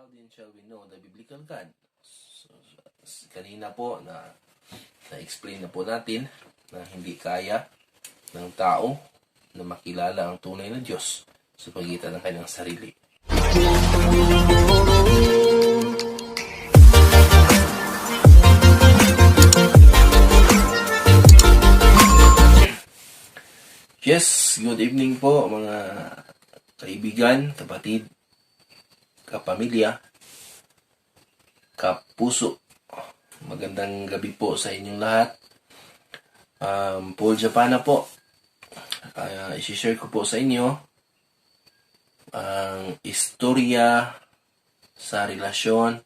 How then shall we know the biblical God? Kanina po na-explain na po natin na hindi kaya ng tao na makilala ang tunay na Diyos sa pagitan ng kanyang sarili. Yes, good evening po mga kaibigan, kapatid, kapamilya, kapuso. Magandang gabi po sa inyong lahat. Paul Japana po. I-share ko po sa inyo ang istorya sa relasyon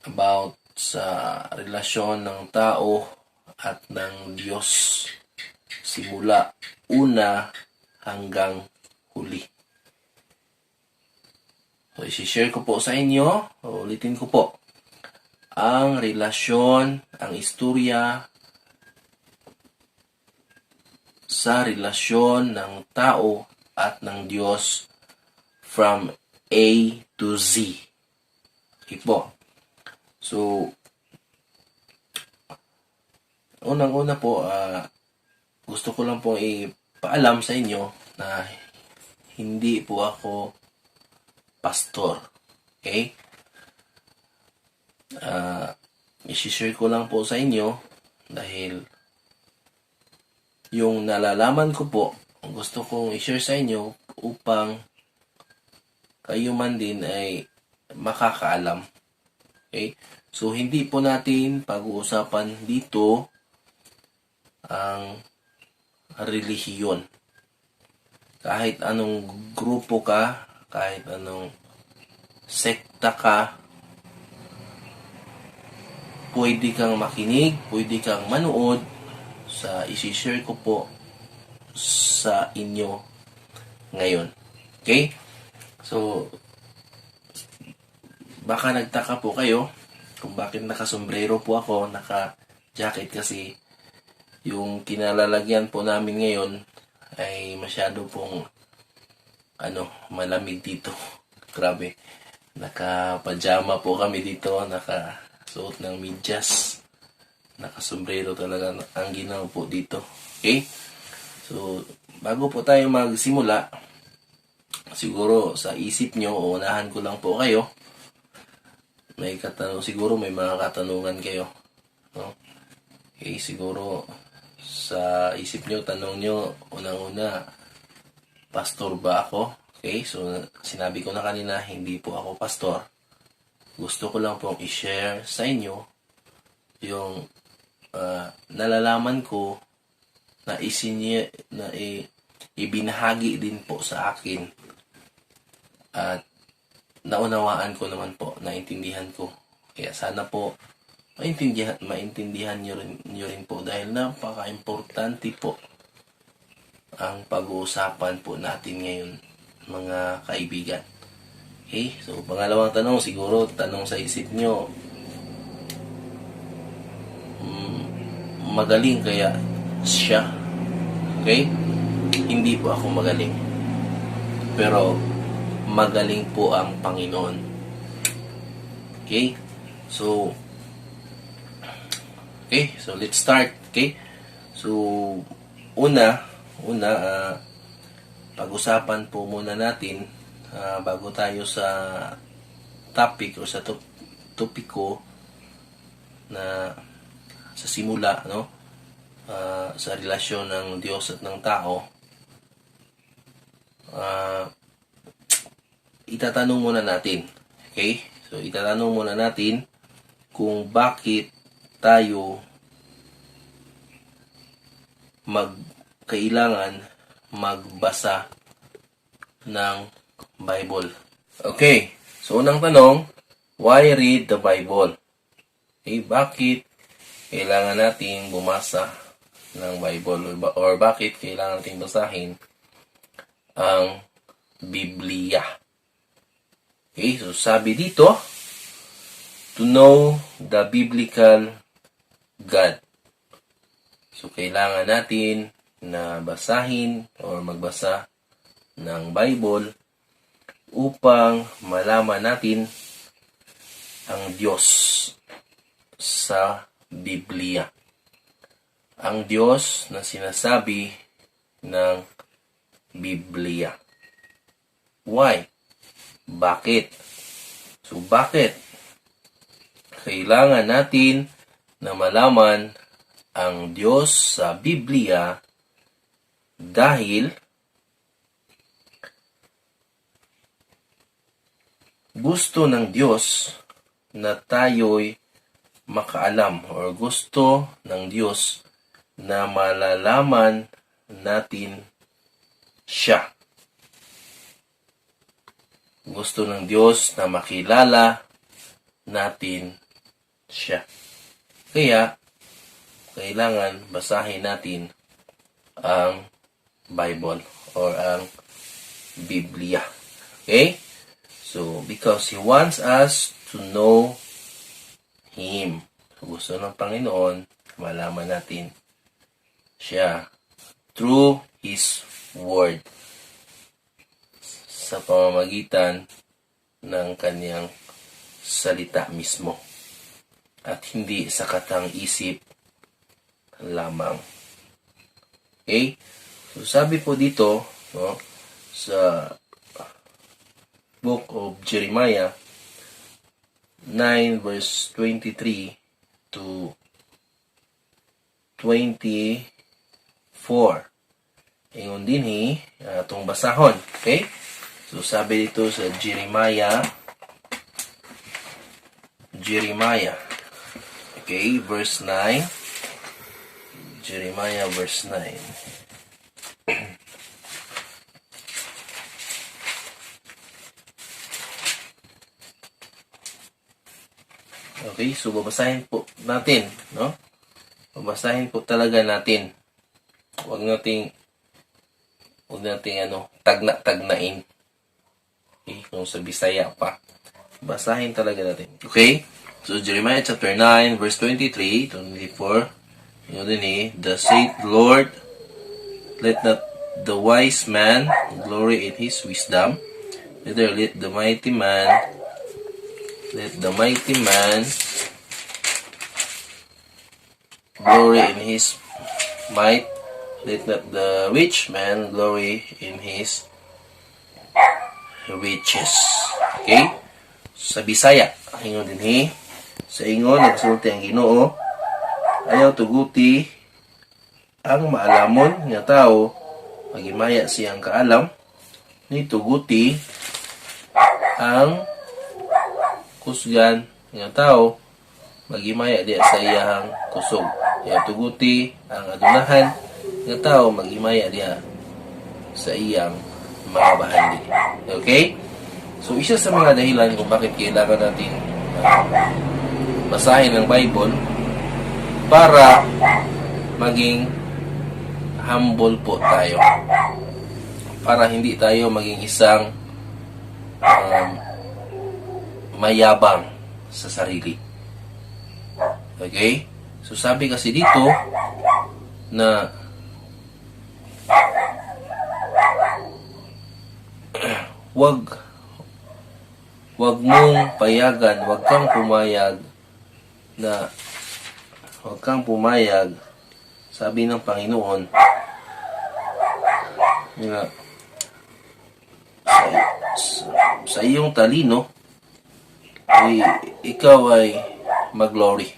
about sa relasyon ng tao at ng Diyos simula una hanggang huli. So, i-share ko po sa inyo, ulitin ko po, ang relasyon, ang istorya sa relasyon ng tao at ng Diyos from A to Z. Okay po. So, unang-una po, gusto ko lang po ipaalam sa inyo na hindi po ako pastor. Okay? I-share ko lang po sa inyo dahil yung nalalaman ko po, gusto kong i-share sa inyo upang kayo man din ay makakaalam. Okay? So, hindi po natin pag-uusapan dito ang relihiyon. Kahit anong grupo ka, kahit anong sekta ka, pwede kang makinig, pwede kang manood sa isi-share ko po sa inyo ngayon. Okay? So, baka nagtaka po kayo kung bakit nakasombrero po ako, naka-jacket kasi yung kinalalagyan po namin ngayon ay masyado pong malamig dito. Grabe. Naka-pajama po kami dito, nakasuot ng medyas. Nakasombrero talaga ang ginawa po dito. Okay? So, bago po tayo magsimula, siguro sa isip nyo, unahan ko lang po kayo. Siguro may mga katanungan kayo. No? Okay, siguro sa isip nyo, tanong nyo, unang-una, pastor ba ako? Okay, so sinabi ko na kanina, hindi po ako pastor. Gusto ko lang pong i-share sa inyo yung nalalaman ko na ibinahagi din po sa akin at naunawaan ko naman po, naintindihan ko. Kaya sana po maintindihan nyo rin po dahil napaka-importante po ang pag-uusapan po natin ngayon, mga kaibigan. Okay? So, pangalawang tanong, siguro tanong sa isip nyo, magaling kaya siya? Okay? Hindi po ako magaling. Pero, magaling po ang Panginoon. Okay? So, let's start. Okay? So, pag-usapan po muna natin bago tayo sa topic o sa topiko na sa simula, no? Sa relasyon ng Diyos at ng tao. Itatanong muna natin. Okay? So, itatanong muna natin kung bakit tayo kailangan magbasa ng Bible. Okay, so unang tanong, why read the Bible? Okay, bakit kailangan natin bumasa ng Bible or bakit kailangan natin basahin ang Biblia? Okay, so sabi dito, to know the biblical God. So, kailangan natin na basahin or magbasa ng Bible upang malaman natin ang Diyos sa Biblia. Ang Diyos na sinasabi ng Biblia. Why? Bakit? So, bakit? Kailangan natin na malaman ang Diyos sa Biblia dahil gusto ng Diyos na tayo'y makaalam or gusto ng Diyos na malalaman natin siya. Gusto ng Diyos na makilala natin siya. Kaya, kailangan basahin natin ang Bible or ang Biblia. Okay? So, because He wants us to know Him. Gusto ng Panginoon, malaman natin siya through His Word sa pamamagitan ng Kanyang salita mismo at hindi sa katang-isip lamang. Okay? So, sabi po dito, no, sa Book of Jeremiah 9 verse 23 to 24. Ingon din itong basahon. Okay? So, sabi dito sa Jeremiah. Okay, verse 9. Jeremiah verse 9. Okay, so babasahin po natin, no? Babasahin po talaga natin. Huwag nating tagna-tagnain. Okay, kung sa Bisaya pa. Basahin talaga natin. Okay? So, Jeremiah chapter 9, verse 23 to 24. Yun din Thus saith the Lord, let not the wise man glory in his wisdom, neither let the mighty man glory in his might, let not the rich man glory in his riches. Okay? Sa Bisaya, ingon din sa ingon, nagsulti ang Ginoo, ayaw tuguti ang maalamon nga tao, magimaya siyang kaalam, ni tuguti ang kusgan nga tao, magimaya diya sa iyang kusog. Ayaw tuguti ang adunahan nga tao, magimaya diya sa iyang mga bahandi. Okay? So, isa sa mga dahilan kung bakit kailangan natin basahin ang Bible para maging humble po tayo. Para hindi tayo maging isang mayabang sa sarili. Okay? So, sabi kasi dito na wag mong payagan, wag kang pumayag, sabi ng Panginoon, na sa iyong talino, ikaw ay mag-glory.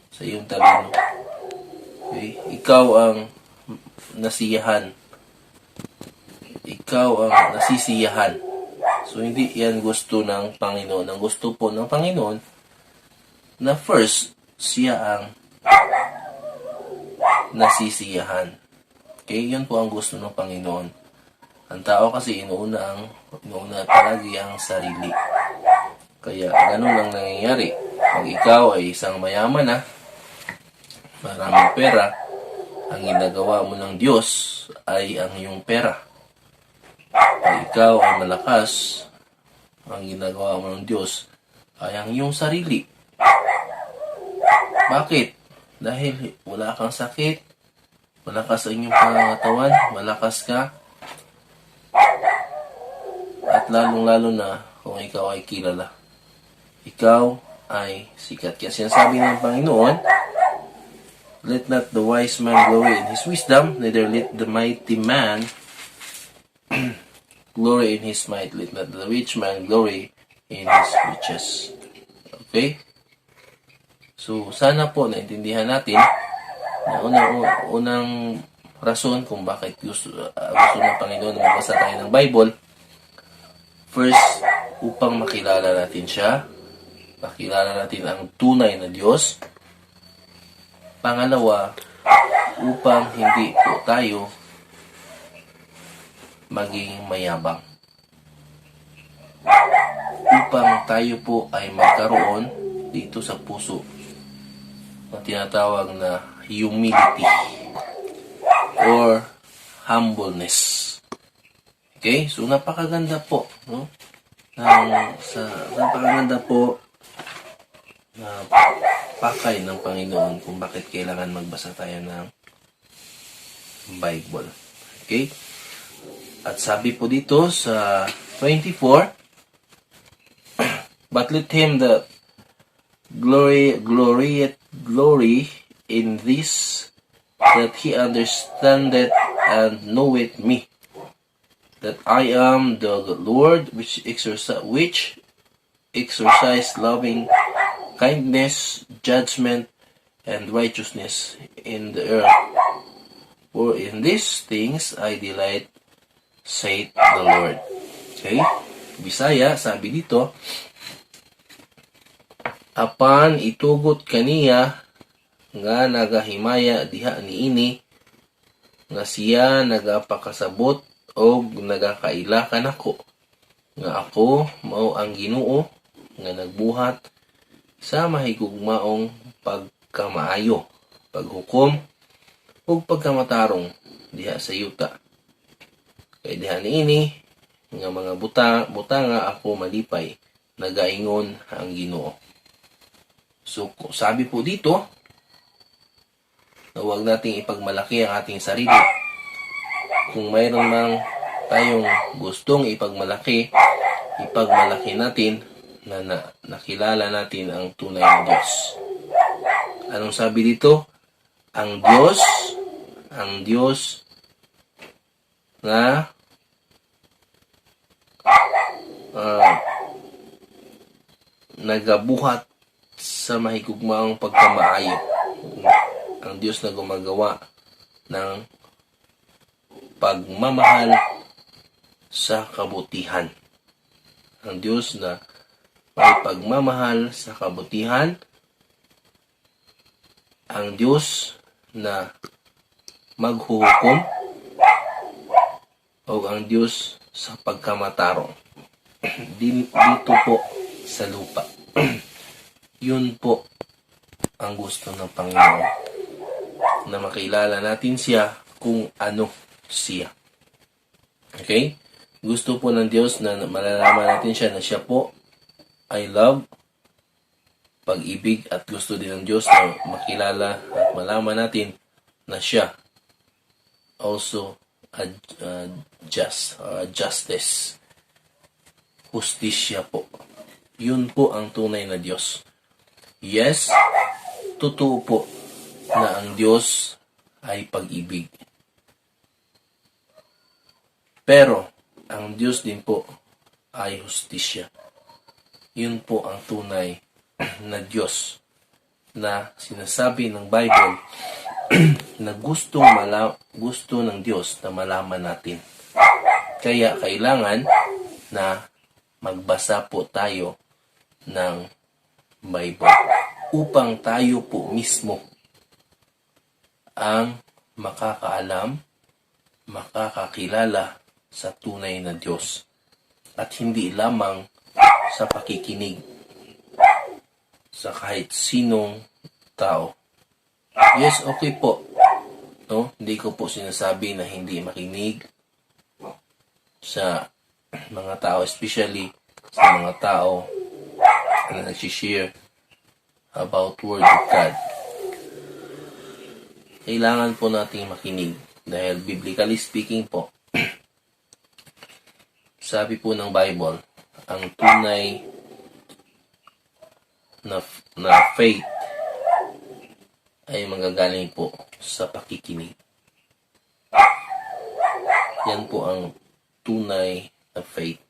Sa iyong talino. Okay? Ikaw ang nasiyahan. Ikaw ang nasisiyahan. So, hindi yan gusto ng Panginoon. Ang gusto po ng Panginoon na first, siya ang nasisiyahan. Okay? Yun po ang gusto ng Panginoon. Ang tao kasi inuuna palagi ang sarili. Kaya ganun ang nangyayari. Pag ikaw ay isang mayaman na, maraming pera, ang ginagawa mo ng Diyos ay ang iyong pera. Pag ikaw ay malakas, ang ginagawa mo ng Diyos ay ang iyong sarili. Bakit? Dahil wala kang sakit, malakas ang iyong pangangatawan, malakas ka, at At lalong-lalo na kung ikaw ay kilala. Ikaw ay sikat. Kaya sinasabi ng Panginoon, let not the wise man glory in his wisdom, neither let the mighty man glory in his might. Let not the rich man glory in his riches. Okay? So, sana po naintindihan natin na unang rason kung bakit gusto ng Panginoon na magbasa tayo ng Bible. First, upang makilala natin siya. Makilala natin ang tunay na Diyos. Pangalawa, upang hindi po tayo maging mayabang. Upang tayo po ay magkaroon dito sa puso na tinatawag na humility or humbleness. Okay? So, napakaganda po, no? Napakaganda po na pakay ng Panginoon kung bakit kailangan magbasa tayo ng Bible. Okay? At sabi po dito sa 24, but let him that glory in this, that he understandeth and knoweth me, that I am the Lord which exercise loving kindness, judgment, and righteousness in the earth. For in these things I delight, saith the Lord. Okay? Bisaya, sabi dito, apan itugot kaniya nga nagahimaya diha niini, nga siya nagapakasabot o nagakaila kanako, nga ako mao ang Ginoo nga nagbuhat sa mahigugmaong pagkamaayo, paghukom ug pagkamatarong diha sa yuta. Kay diha niini nga mga buta nga ako malipay, nagaingon ang Ginoo. So sabi po dito na huwag nating ipagmalaki ang ating sarili. Kung mayroon mang tayong gustong ipagmalaki natin na nakilala natin ang tunay na Diyos. Anong sabi dito? Ang Diyos na nagabuhat sa mahigugmaong pagkamaayo. Ang Diyos na gumagawa ng pagmamahal sa kabutihan. Ang Diyos na may pagmamahal sa kabutihan. Ang Diyos na maghuhukom. O ang Diyos sa pagkamatarong. Dito po sa lupa. Yun po ang gusto ng Panginoon. Na makilala natin siya kung ano siya. Okay? Gusto po ng Diyos na malalaman natin siya na siya po ay love, pag-ibig, at gusto din ng Diyos na makilala at malaman natin na siya also justice. Hustisya po. Yun po ang tunay na Diyos. Yes, totoo po na ang Diyos ay pag-ibig. Pero, ang Diyos din po ay hustisya. Yun po ang tunay na Diyos na sinasabi ng Bible na gusto ng Diyos na malaman natin. Kaya kailangan na magbasa po tayo ng Bible upang tayo po mismo ang makakaalam, makakakilala sa tunay na Diyos at hindi lamang sa pakikinig sa kahit sinong tao. Yes, okay po. No? Hindi ko po sinasabi na hindi makinig sa mga tao, especially sa mga tao na nagsishare about Word of God. Kailangan po nating makinig dahil biblically speaking po, sabi po ng Bible, ang tunay na faith ay manggagaling po sa pakikinig. Yan po ang tunay na faith.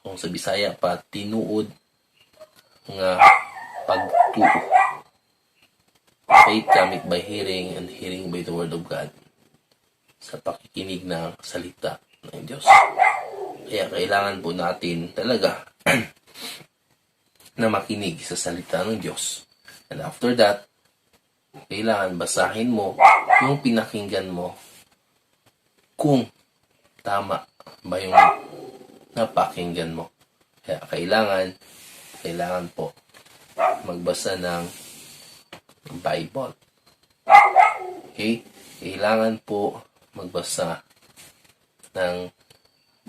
Kung sa Bisaya pa, tinuod nga pagtuo. Faith cometh by hearing, and hearing by the word of God. Sa pakikinig ng salita ng Diyos. Kaya kailangan po natin talaga na makinig sa salita ng Diyos. And after that, kailangan basahin mo yung pinakinggan mo kung tama ba yung napakinggan mo. Kaya kailangan po magbasa ng Bible. Okay? Kailangan po magbasa ng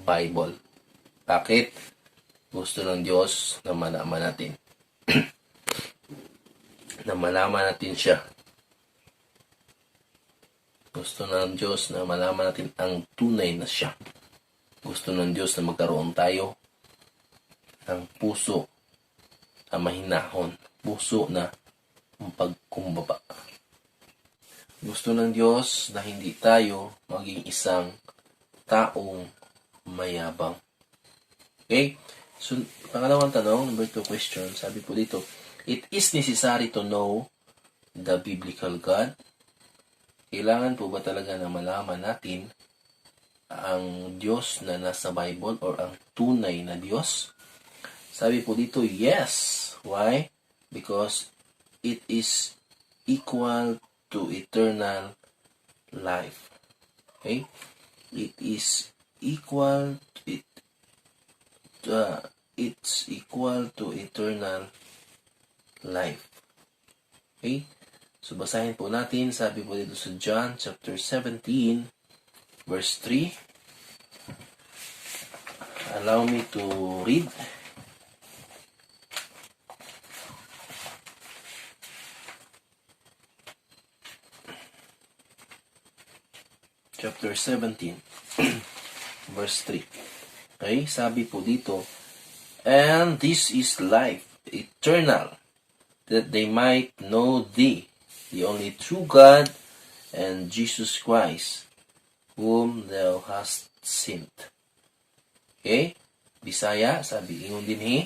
Bible. Bakit? Gusto ng Diyos na malaman natin. Na malaman natin siya. Gusto ng Diyos na malaman natin ang tunay na siya. Gusto ng Diyos na magkaroon tayo ng puso na mahinahon. Puso na pagkumbaba. Gusto ng Diyos na hindi tayo maging isang taong mayabang. Okay? So, pangalawang tanong, number 2 question, sabi po dito, it is necessary to know the biblical God. Kailangan po ba talaga na malaman natin ang Diyos na nasa Bible or ang tunay na Diyos? Sabi po dito, yes. Why? Because it is equal to eternal life. Okay? It is equal it's equal to eternal life. Okay? So, basahin po natin. Sabi po dito sa John chapter 17, verse 3. Allow me to read. Chapter 17, verse 3. Okay? Sabi po dito, and this is life eternal, that they might know thee, the only true God, and Jesus Christ, whom thou hast sent. Okay? Bisaya, sabi ingon dinhi,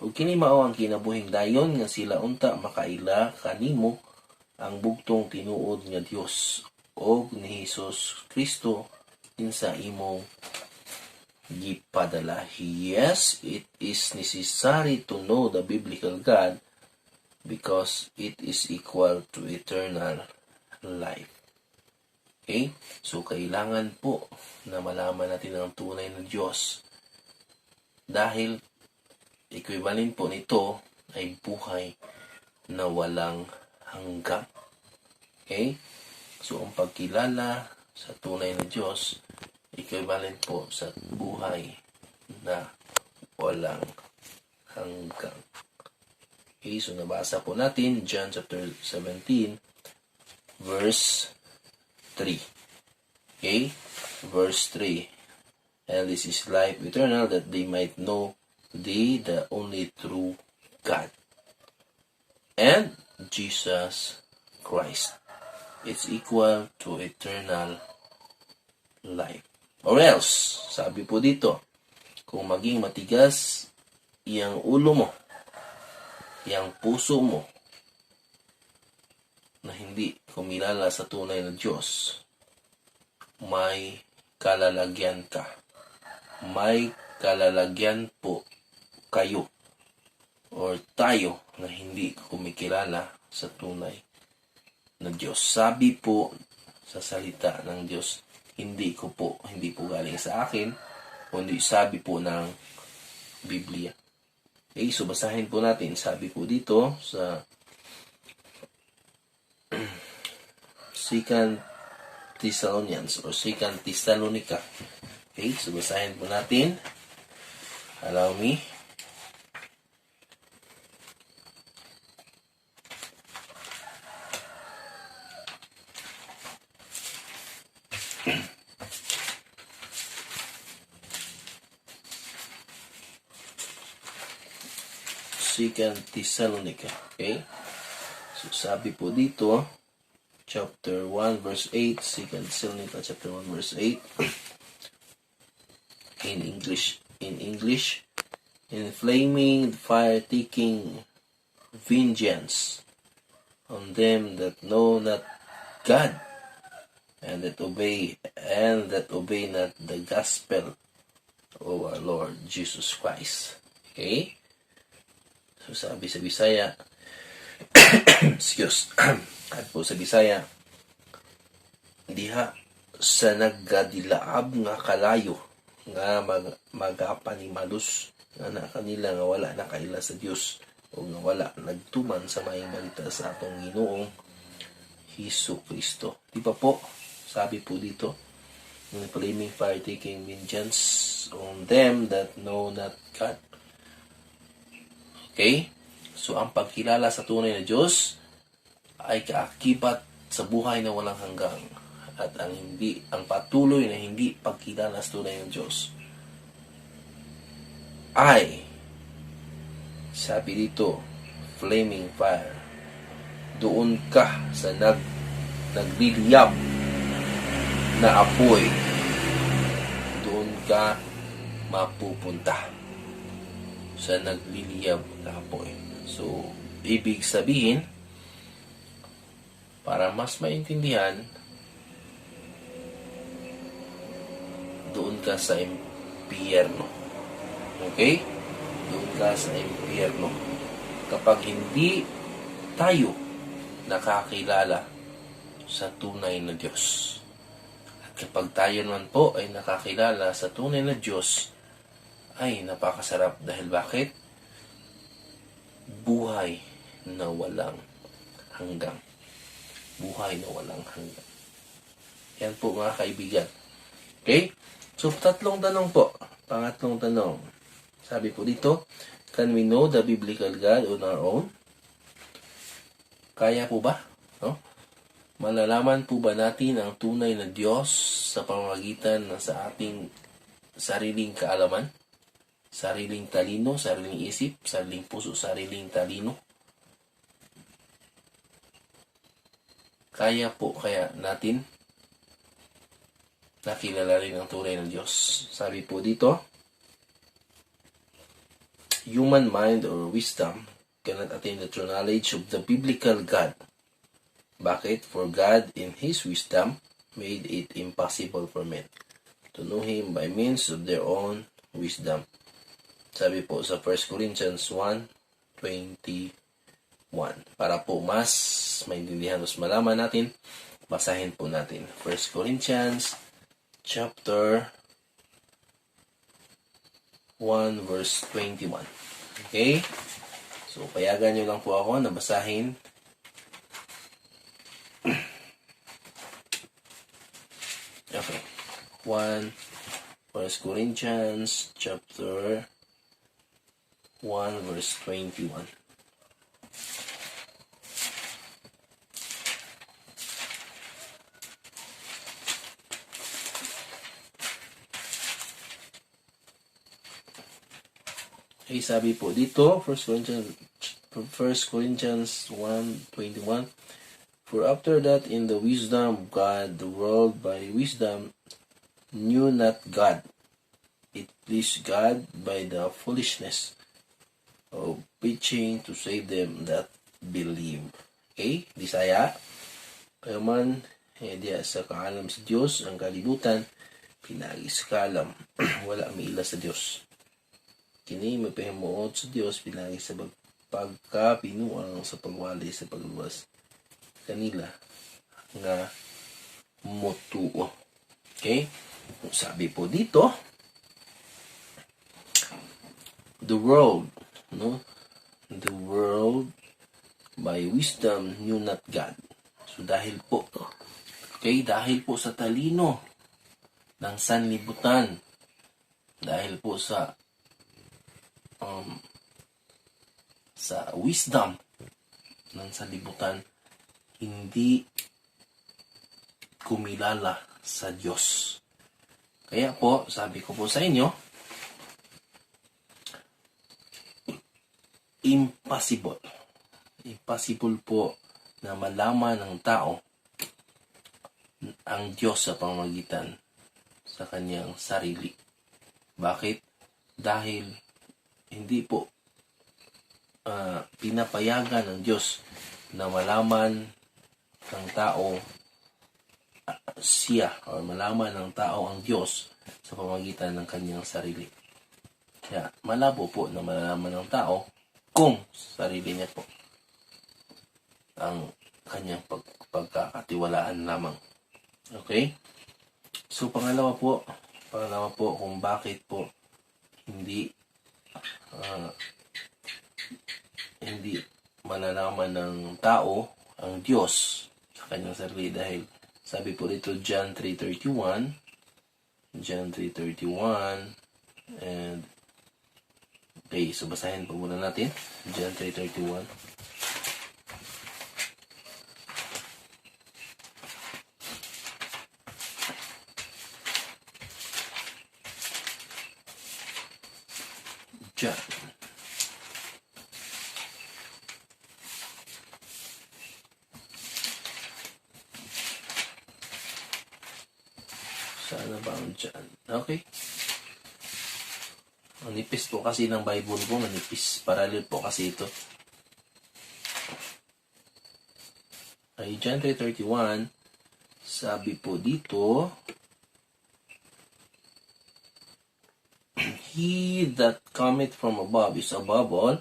ug kini mao ang kinabuhing dayon nga sila unta makaila kanimo ang bugtong tinuod nga Dios og ni Hesus Kristo kinsa imong gipadala. Yes, it is necessary to know the biblical God because it is equal to eternal life. Okay? So, kailangan po na malaman natin ang tunay na Diyos dahil equivalent po nito ay buhay na walang hanggan. Okay? So, ang pagkilala sa tunay na Diyos equivalent po sa buhay na walang hanggan. Okay, so nabasa po natin John chapter 17 verse 3. Okay, verse 3. And this is life eternal, that they might know thee, the only true God, and Jesus Christ. It's equal to eternal life. Or else, sabi po dito, kung maging matigas iyang ulo mo, iyang puso mo, na hindi kumilala sa tunay na Diyos, may kalalagyan ka. May kalalagyan po kayo or tayo na hindi kumikilala sa tunay na Diyos. Sabi po sa salita ng Diyos, hindi po galing sa akin, kundi sabi po ng Biblia. Okay, so basahin po natin. Sabi po dito sa 2 Thessalonians or 2 Thessalonica. Okay, so basahin po natin. Allow me. 2 Thessalonica. Okay? So, sabi po dito, chapter 1, verse 8, 2 Thessalonica, chapter 1, verse 8, in English, inflaming fire, taking vengeance on them that know not God, and that obey not the gospel of our Lord Jesus Christ. Okay? So sabi sa Bisaya, excuse, at po sa Bisaya, diha sa nagadilaab nga kalayo nga magapanimalus nga na kanila nga wala na kaila sa Dios o nga wala nagtuman sa maayong balita sa atong Ginoong Hesus Kristo. Di pa po, sabi po dito, flaming fire, taking vengeance on them that know not God. Okay? So, ang pagkilala sa tunay na Diyos ay kaakibat sa buhay na walang hanggang. At ang patuloy na hindi pagkilala sa tunay ng Diyos ay, sabi dito, flaming fire. Doon ka sa nagliliyab na apoy. Doon ka mapupunta sa nagliliyab na apoy. So, ibig sabihin, para mas maintindihan, doon ka sa impyerno. Okay? Doon ka sa impyerno. Kapag hindi tayo nakakilala sa tunay na Diyos. At kapag tayo naman po ay nakakilala sa tunay na Diyos, ay napakasarap. Dahil bakit? Buhay na walang hanggang. Buhay na walang hanggang. Yan po mga kaibigan. Okay? So, tatlong tanong po. Pangatlong tanong. Sabi po dito, can we know the biblical God on our own? Kaya po ba? No? Malalaman po ba natin ang tunay na Diyos sa pamamagitan ng sa ating sariling kaalaman? Sariling talino, sariling isip, sariling puso, sariling talino? Kaya po kaya natin nakilala rin ang tunay ng Diyos. Sabi po dito, human mind or wisdom cannot attain the true knowledge of the biblical God. Bakit? For God, in His wisdom, made it impossible for men to know Him by means of their own wisdom. Sabi po sa 1 Corinthians 1:21. Para po mas maintindihan, mas malaman natin, basahin po natin. 1 Corinthians chapter 1 verse 21. Okay? So, payagan nyo lang po ako na basahin. Okay. 1 Corinthians chapter 1 verse 21. Okay, sabi po dito, 1 Corinthians 1:21, for after that in the wisdom of God, the world by wisdom knew not God. It pleased God by the foolishness of preaching to save them that believe. Okay, Bisaya. Kaya man, diya sa kaalam sa Diyos, ang kalibutan, pinagi sa kaalam, wala miila sa Diyos. Kini mapahimuot sa Dios pinagi sa pagkapinuang sa pagwali sa pagluwas kanila nga motuo. Okay? Sabi po dito, the world by wisdom knew not God. So dahil po sa talino ng sanlibutan, dahil po sa wisdom ng sanlibutan, hindi kumilala sa Diyos. Kaya po, sabi ko po sa inyo, impossible. Impossible po na malaman ng tao ang Diyos sa pamamagitan sa kanyang sarili. Bakit? Dahil hindi po pinapayagan ng Diyos na malaman ng tao siya o malaman ng tao ang Diyos sa pamamagitan ng kanyang sarili. Kaya malabo po na malalaman ng tao kung sarili niya po ang kanyang pagkakatiwalaan lamang. Okay? So pangalawa po kung bakit po hindi malalaman ng tao ang Diyos sa kanyang sarili, dahil sabi po dito John 3:31 and okay, so basahin po muna natin John 3:31. John. Sana ba ang John? Okay. Ang nipis po kasi ng Bible ko, manipis. Parallel po kasi ito. Ay, John 3:31, sabi po dito, He that cometh from above is above all.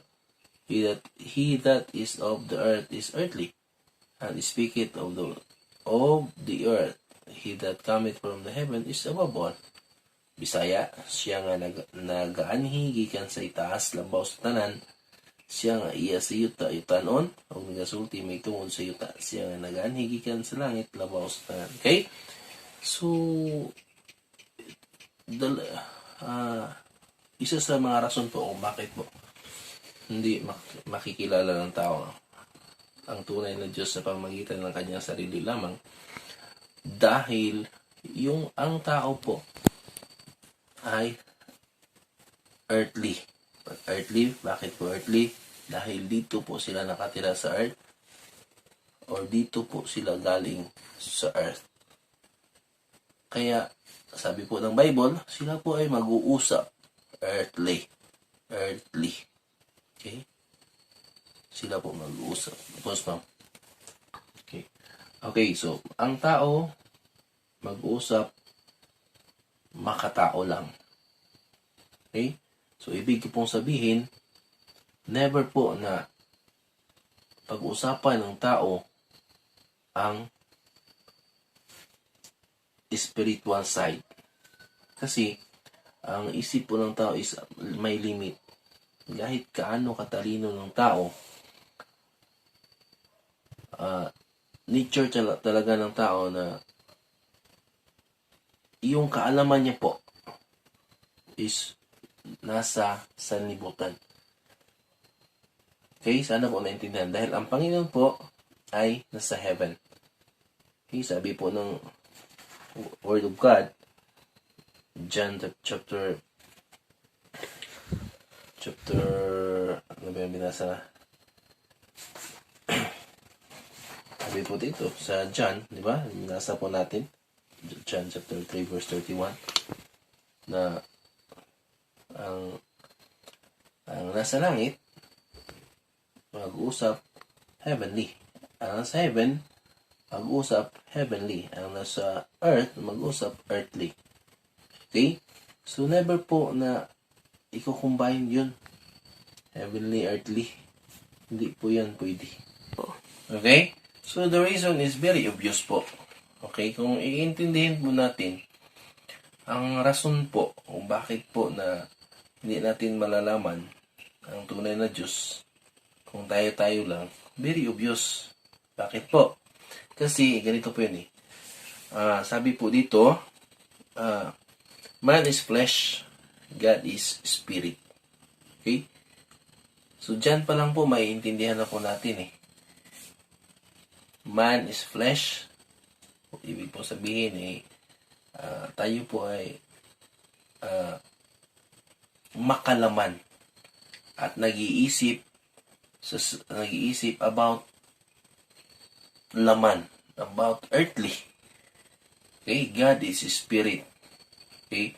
He that is of the earth is earthly, and speaketh of the earth. He that cometh from the heaven is above all. Bisaya, siya nga nagaanhi gikan sa itaas labaw sa tanan. Siya nga iya sa yuta yutanon, og nagasulti may tungod sa yuta. Siya nga nagaanhi gikan sa langit labaw sa tanan. Okay? So isa sa mga rason po kung bakit po hindi makikilala ng tao ang tunay na Diyos sa pamamagitan ng kanyang sarili lamang, dahil ang tao po ay earthly. Earthly, bakit po earthly? Dahil dito po sila nakatira sa earth, or dito po sila galing sa earth. Kaya sabi po ng Bible, sila po ay mag-uusap earthly. Okay? Sila po mag-uusap. Tapos, ma'am. Okay, so ang tao mag-uusap makatao lang. Okay? So ibig ko pong sabihin, never po na pag-usapan ng tao ang spiritual side. Kasi ang isip po ng tao is may limit. Kahit kaano katalino ng tao, nature talaga ng tao na yung kaalaman niya po is nasa sanlibutan. Okay, sana po naintindihan. Dahil ang Panginoon po ay nasa heaven. Okay, sabi po ng Word of God, John chapter ano ba yung binasa? Sabi po dito sa John, di ba? Binasa po natin John chapter 3 verse 31 na ang nasa langit mag-uusap heavenly. Ang nasa heaven mag-usap heavenly. Ang nasa earth mag-usap earthly. Okay? So never po na i-combine yun. Heavenly, earthly. Hindi po yan pwede. Okay? So the reason is very obvious po. Okay? Kung iintindihin po natin ang rason po kung bakit po na hindi natin malalaman ang tunay na Diyos kung tayo-tayo lang, very obvious. Bakit po? Kasi ganito po yun eh. Sabi po dito, man is flesh, God is spirit. Okay? So, dyan pa lang po maiintindihan na po natin eh. Man is flesh. Ibig po sabihin eh, tayo po ay makalaman at nag-iisip nag-iisip about laman, about earthly. Okay, God is spirit. Okay?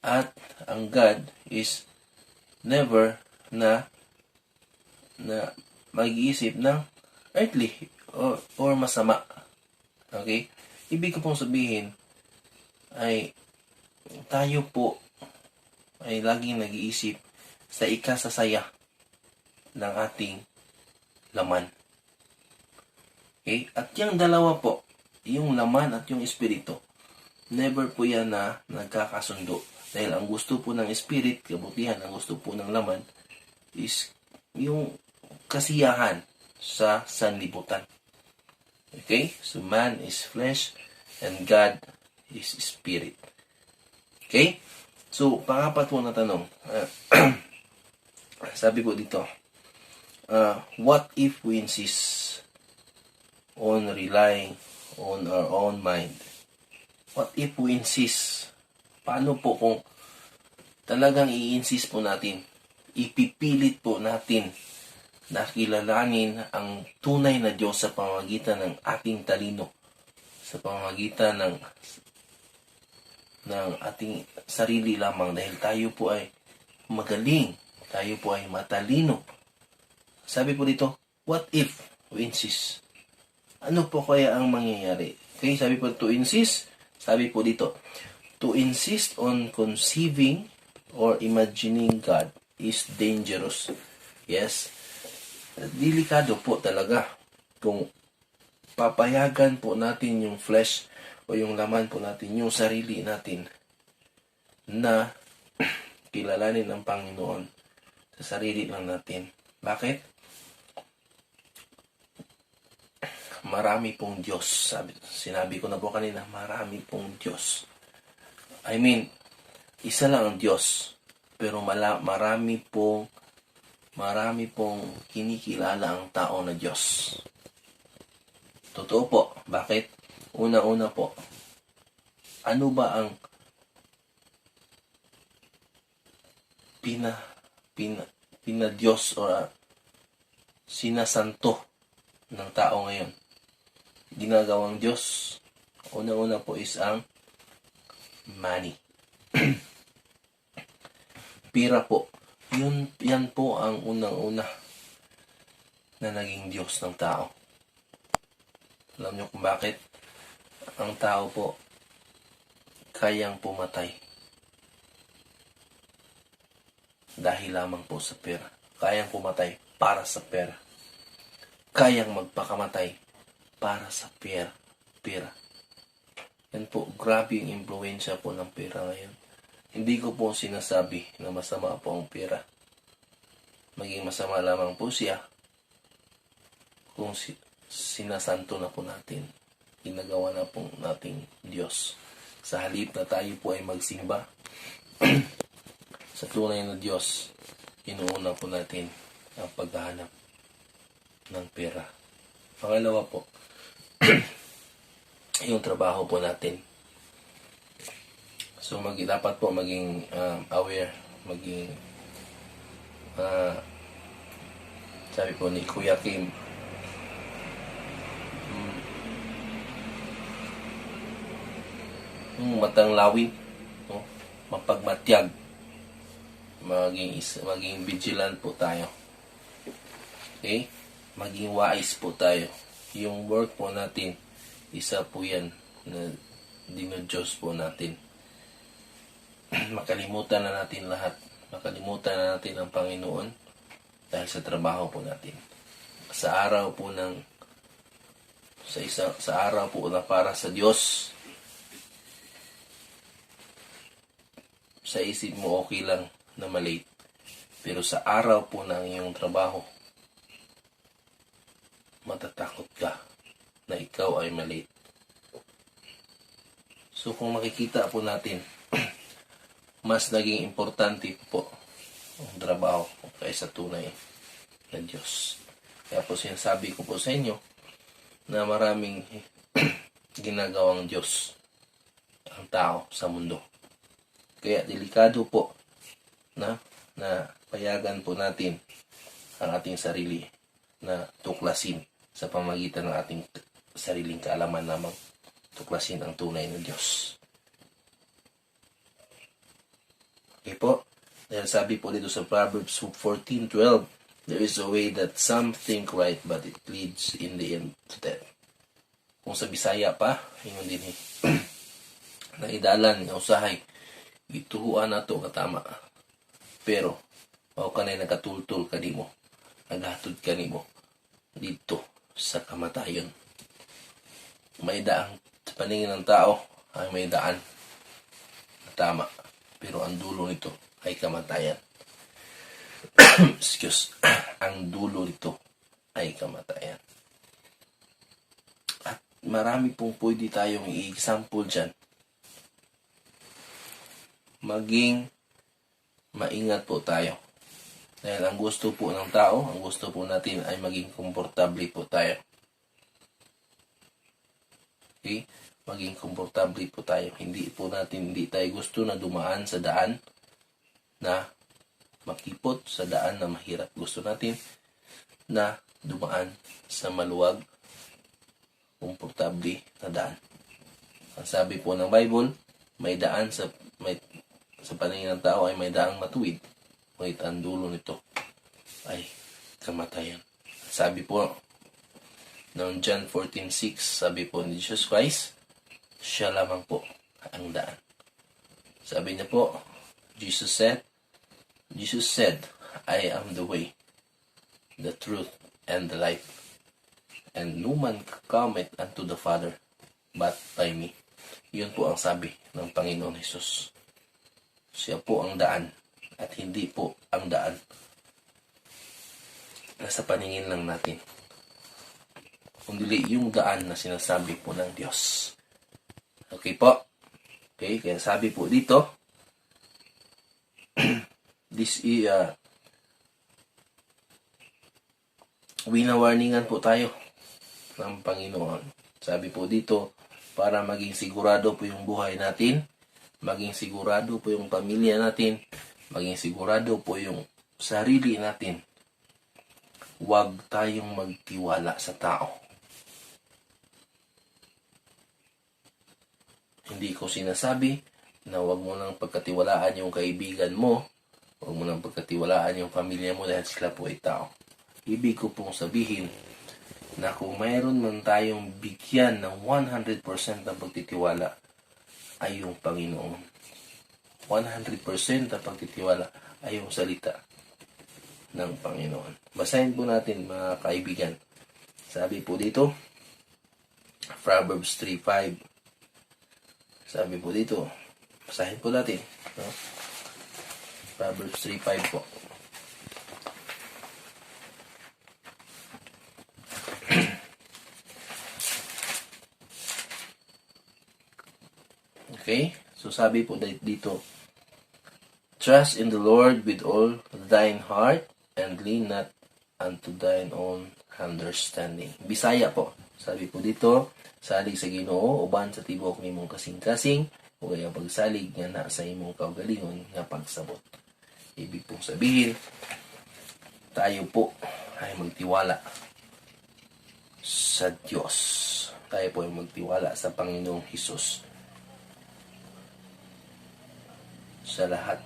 At ang God is never na mag-iisip ng earthly or masama. Okay? Ibig ko pong sabihin ay tayo po ay laging nag-iisip sa ikasasaya ng ating laman. Okay? At yung dalawa po, yung laman at yung espiritu, never po yan na nagkakasundo. Dahil ang gusto po ng spirit, kabutihan, ang gusto po ng laman, is yung kasiyahan sa sanlibutan. Okay? So man is flesh and God is spirit. Okay? So, pangapat po na tanong. Sabi po dito, what if we insist on relying on our own mind? What if we insist? Paano po kung talagang i-insist po natin, ipipilit po natin na kilalanin ang tunay na Diyos sa pamamagitan ng ating talino, sa pamamagitan ng ating sarili lamang, dahil tayo po ay magaling, tayo po ay matalino. Sabi po dito, what if we insist? Ano po kaya ang mangyayari? Okay, sabi po to insist, sabi po dito, to insist on conceiving or imagining God is dangerous. Yes, delikado po talaga kung papayagan po natin yung flesh o yung laman po natin, yung sarili natin na kilalanin ng Panginoon sa sarili lang natin. Bakit? Marami pong Diyos. Sinabi ko na po kanina, marami pong Diyos. I mean, isa lang ang Diyos, pero marami pong kinikilala ang tao na Diyos. Totoo po. Bakit? Una-una po, ano ba ang Diyos o sinasanto ng tao ngayon? Ginagawang Diyos, una-una po is ang money. Pira po. Yan po ang unang-una na naging Diyos ng tao. Alam niyo kung bakit? Ang tao po kayang pumatay dahil lamang po sa pera. Kayang pumatay para sa pera. Kayang magpakamatay para sa pera. Yan po, grabe yung impluensya po ng pera ngayon. Hindi ko po sinasabi na masama po ang pera. Maging masama lamang po siya kung sinasanto na po natin. Ginagawa na po nating Diyos. Sa halip na tayo po ay magsimba sa tunay na Diyos, inuuna po natin ang paghahanap ng pera. Pangalawa po, yung trabaho po natin. So dapat po maging aware, maging sabi po ni Kuya Kim, matang lawin, no? Mapagmatyag, maging vigilant po tayo. Okay? Maging wise po tayo. Yung work po natin, isa po yan na dinodiyos po natin. Makalimutan na natin lahat. Makalimutan na natin ang Panginoon dahil sa trabaho po natin. Sa araw po sa araw po na para sa Diyos, sa isip mo okay lang na malate. Pero sa araw po ng iyong trabaho, matatakot ka na ikaw ay malate. So kung makikita po natin, mas naging importante po ang trabaho kaysa tunay na Diyos. Kaya po sinasabi ko po sa inyo na maraming ginagawang Diyos ang tao sa mundo. Kaya delikado po na payagan po natin ang ating sarili na tuklasin sa pamagitan ng ating sariling kaalaman lamang. Tuklasin ang tunay na Diyos. Okay po. Dahil sabi po dito sa Proverbs 14:12, there is a way that some think right, but it leads in the end to death. Kung sa Bisaya pa, yun din naidalan nga usahay, gituhuan na to katama. Pero, mao kanay nakatultol kanimo, naghatod kanimo dito sa kamatayon. May daang sa paningin ng tao ay may daan na tama, pero ang dulo nito ay kamatayan. Excuse. Ang dulo nito ay kamatayan. At marami pong pwede tayong i-example dyan. Maging maingat po tayo. Dahil ang gusto po ng tao, ang gusto po natin ay maging komportable po tayo. Okay? Maging komportable po tayo. Hindi tayo gusto na dumaan sa daan na makipot, sa daan na mahirap. Gusto natin na dumaan sa maluwag, komportable na daan. Ang sabi po ng Bible, may daan sa paningin ng tao ay may daang matuwid. Ngunit ang dulo nito ay kamatayan. Sabi po ng John 14:6, sabi po ni Jesus Christ, siya lamang po ang daan. Sabi niya po, Jesus said, I am the way, the truth, and the life. And no man cometh unto the Father but by me. Yun po ang sabi ng Panginoon Jesus. Siya po ang daan at hindi po ang daan nasa paningin lang natin. Kundi yung daan na sinasabi po ng Diyos. Okay po? Okay, kaya sabi po dito, this is winawarningan po tayo ng Panginoon. Sabi po dito, para maging sigurado po yung buhay natin, maging sigurado po yung pamilya natin, maging sigurado po yung sarili natin. Huwag tayong magtiwala sa tao. Hindi ko sinasabi na huwag mo nang pagkatiwalaan yung kaibigan mo, huwag mo nang pagkatiwalaan yung pamilya mo dahil sila po ay tao. Ibig ko pong sabihin na kung mayroon man tayong bigyan ng 100% ng pagtitiwala ay yung Panginoon. 100% ng pagtitiwala ay yung salita ng Panginoon. Basahin po natin mga kaibigan. Sabi po dito, Proverbs 3:5. Sabi po dito, basahin po natin. No? Proverbs 3:5 po. Okay? So sabi po dito, trust in the Lord with all thine heart and lean not unto thine own understanding. Bisaya po. Sabi po dito, salig sa Ginoo uban sa tibok nimong kasing-kasing o kaya pagsalig nga na sa imong kaugalingon nga pagsabot. Ibig pong sabihin, tayo po ay magtiwala sa Diyos. Tayo po ay magtiwala sa Panginoong Hesus sa lahat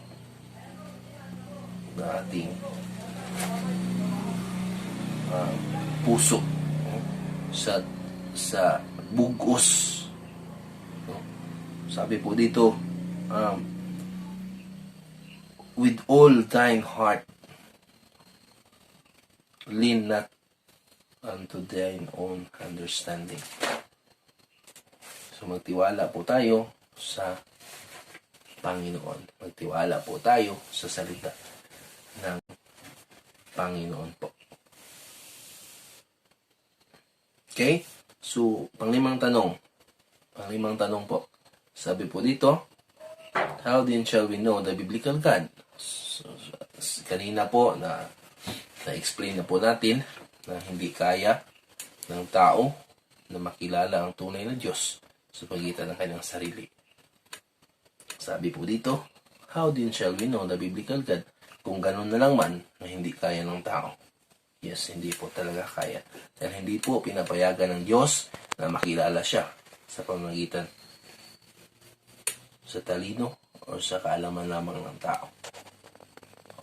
ng ating puso, sa bugos. Sabi po dito, with all thine heart, lean not unto thine own understanding. So magtiwala po tayo sa Panginoon. Magtiwala po tayo sa salita ng Panginoon po. Okay? So, panglimang tanong po. Sabi po dito, how then shall we know the biblical God? So, kanina po na-explain na po natin na hindi kaya ng tao na makilala ang tunay na Diyos sa pagitan ng kanyang sarili. Sabi po dito, how then shall we know the biblical God? Kung ganun na lang man na hindi kaya ng tao. Yes, hindi po talaga kaya. Dahil hindi po pinapayagan ng Diyos na makilala siya sa pamamagitan sa talino o sa kaalaman lamang ng tao.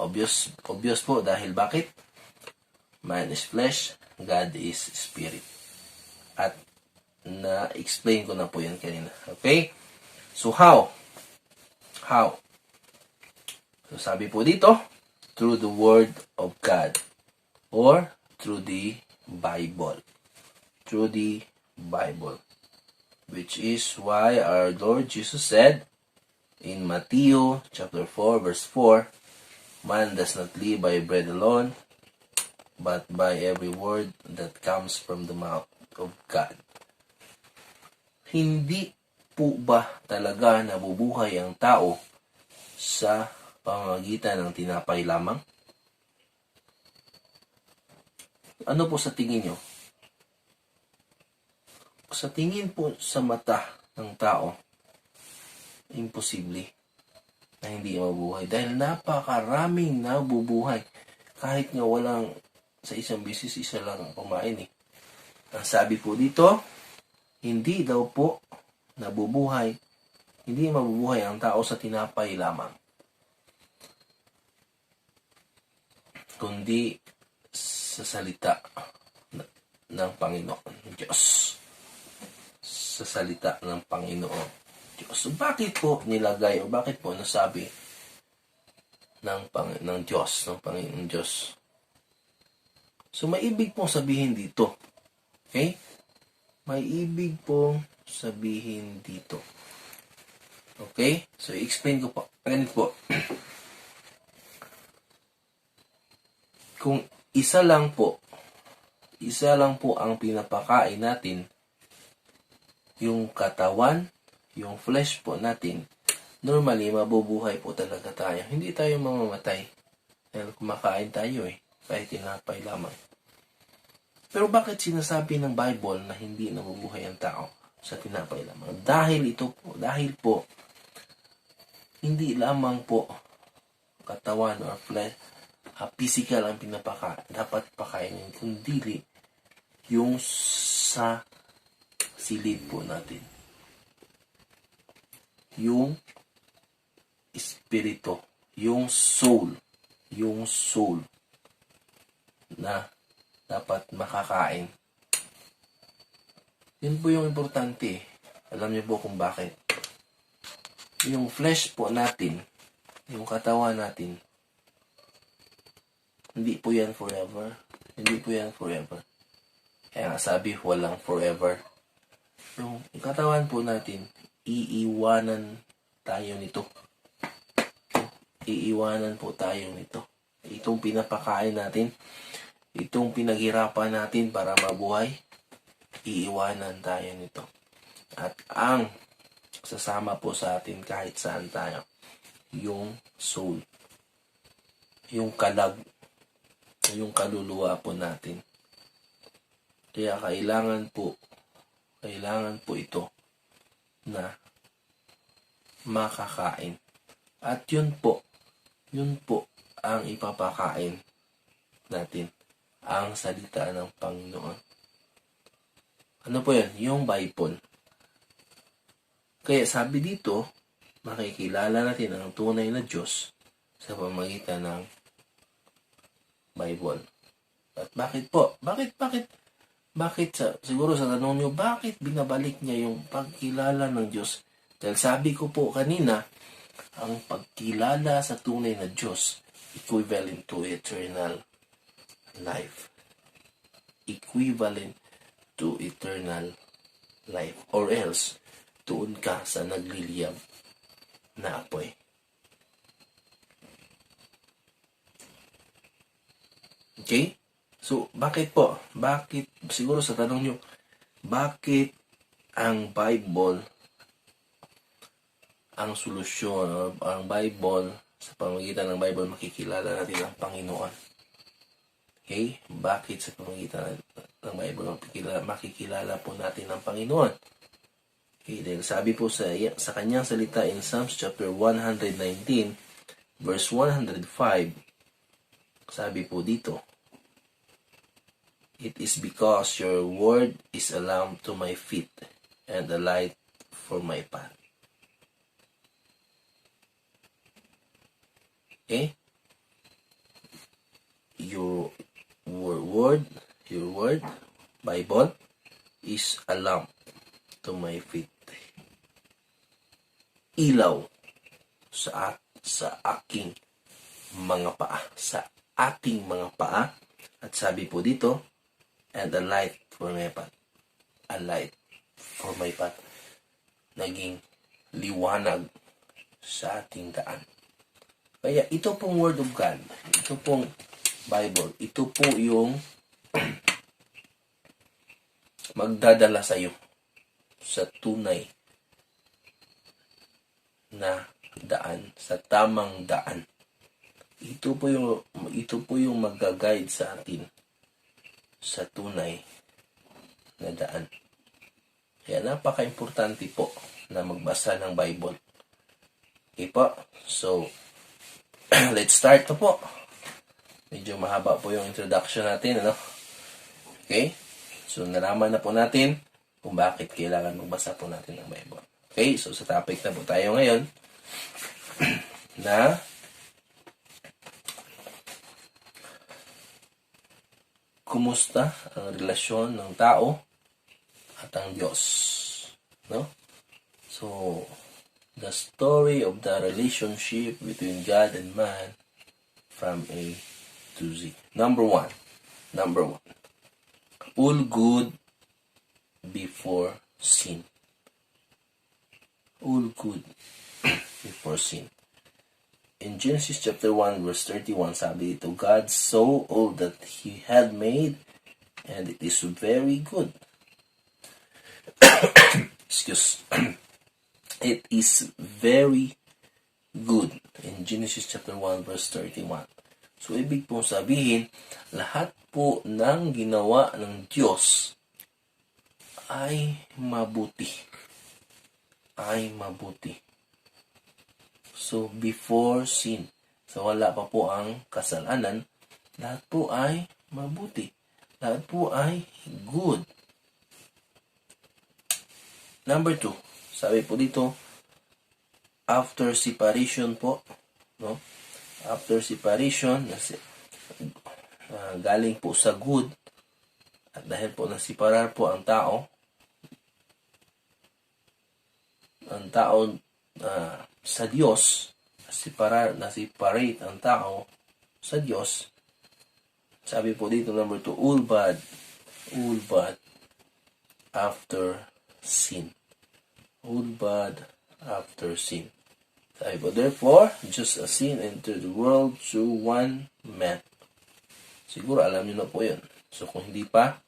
Obvious po dahil bakit? Man is flesh, God is spirit. At na-explain ko na po yan kanina. Okay? So how? How? So sabi po dito, through the Word of God or through the Bible. Through the Bible. Which is why our Lord Jesus said in Matthew chapter 4 verse 4, man does not live by bread alone, but by every word that comes from the mouth of God. Hindi po ba talaga nabubuhay ang tao sa pamamagitan ng tinapay lamang? Ano po sa tingin nyo? Sa tingin po sa mata ng tao, imposible na hindi mabuhay. Dahil napakaraming nabubuhay. Kahit nga walang sa isang bisis, isa lang kumain eh. Ang sabi po dito, hindi daw po nabubuhay, hindi mabubuhay ang tao sa tinapay lamang. Kundi sa salita ng Panginoon Diyos. Sa salita ng Panginoon Diyos. So, bakit po nilagay o bakit po nasabi ng Diyos, ng Panginoon Diyos? So, may ibig pong sabihin dito. Okay? May ibig pong sabihin dito. Okay? So, i-explain ko po. Ganito po. Kung isa lang po ang pinapakain natin, yung katawan, yung flesh po natin, normally, mabubuhay po talaga tayo. Hindi tayo mamamatay. Dahil kumakain tayo kahit tinapay lamang. Pero bakit sinasabi ng Bible na hindi nabubuhay ang tao sa tinapay lamang? Dahil po, hindi lamang po katawan or flesh, physical ang dapat pakainin, kundi yung sa silid po natin. Yung espiritu, yung soul na dapat makakain. Yun po yung importante. Alam niyo po kung bakit. Yung flesh po natin, yung katawan natin, hindi po yan forever. Hindi po yan forever. Kaya nga sabi, walang forever. Yung katawan po natin, iiwanan tayo nito. Iiwanan po tayo nito. Itong pinapakain natin, itong pinaghirapan natin para mabuhay, iiwanan tayo nito. At ang sasama po sa atin kahit saan tayo, yung soul, yung kalag, yung kaluluwa po natin. Kaya kailangan po ito na makakain. At yun po ang ipapakain natin, ang salita ng Panginoon. Ano po yan? Yung Bible. Kaya sabi dito, makikilala natin ang tunay na Diyos sa pamamagitan ng Bible. At bakit po? Siguro sa tanong nyo, bakit binabalik niya yung pagkilala ng Diyos? Dahil sabi ko po kanina, ang pagkilala sa tunay na Diyos, equivalent to eternal life. Equivalent to eternal life. Or else, tuon ka sa nagliliyab na apoy. Okay? So, bakit po? Siguro sa tanong nyo, bakit ang Bible, ang solusyon, ang Bible, sa pamamagitan ng Bible, makikilala natin ang Panginoon? Okay? Bakit sa pamamagitan ng Bible, makikilala po natin ang Panginoon? Okay, dahil sabi po sa kanyang salita in Psalms chapter 119, verse 105, sabi po dito, It is because your word is a lamp to my feet and a light for my path. Okay? Your word, Bible, is a lamp to my feet. Ilaw sa aking mga paa, sa ating mga paa. At sabi po dito, and a light for my path. A light for my path. Naging liwanag sa ating daan. Kaya ito pong Word of God, ito pong Bible, ito po yung magdadala sa iyo sa tunay na daan, sa tamang daan. Ito po yung mag-guide sa atin sa tunay na daan. Kaya napaka-importante po na magbasa ng Bible. Okay po? So, let's start na po. Medyo mahaba po yung introduction natin, ano? Okay? So, nalaman na po natin kung bakit kailangan magbasa po natin ng Bible. Okay? So, sa topic na po tayo ngayon na kumusta ang relasyon ng tao at ang Diyos. No? So, the story of the relationship between God and man from A to Z. Number one. All good before sin. All good before sin. In Genesis chapter 1 verse 31, sabi dito, God saw all that He had made, and it is very good. Excuse. It is very good. In Genesis chapter 1 verse 31. So, ibig pong sabihin, lahat po ng ginawa ng Diyos ay mabuti. Ay mabuti. So, before sin, so wala pa po ang kasalanan, lahat po ay mabuti. Lahat po ay good. Number 2, sabi po dito, after separation po, no? After separation, galing po sa good, at dahil po nasiparar po ang tao, sa Diyos, nasiparate ang tao sa Diyos. Sabi po dito, number 2, all bad after sin. All bad after sin. Sabi po, therefore, just as sin entered the world through one man. Siguro alam niyo na po yun. So kung hindi pa,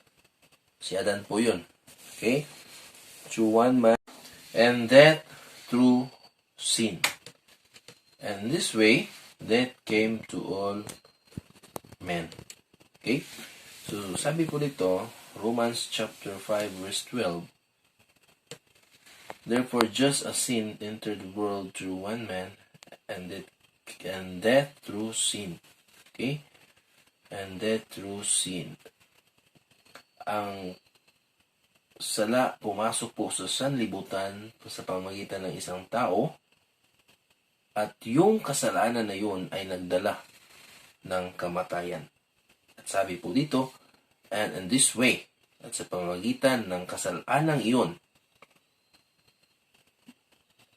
si Adan po yun. Okay? Through one man, and that through sin. And this way, death came to all men. Okay? So, sabi po dito, Romans chapter 5 verse 12, therefore, just as sin entered the world through one man, and death through sin. Okay? And death through sin. Ang sala pumasok po sa sanlibutan sa pamamagitan ng isang tao, at yung kasalanan na yun ay nagdala ng kamatayan. At sabi po dito, and in this way, at sa pamamagitan ng kasalanang iyon,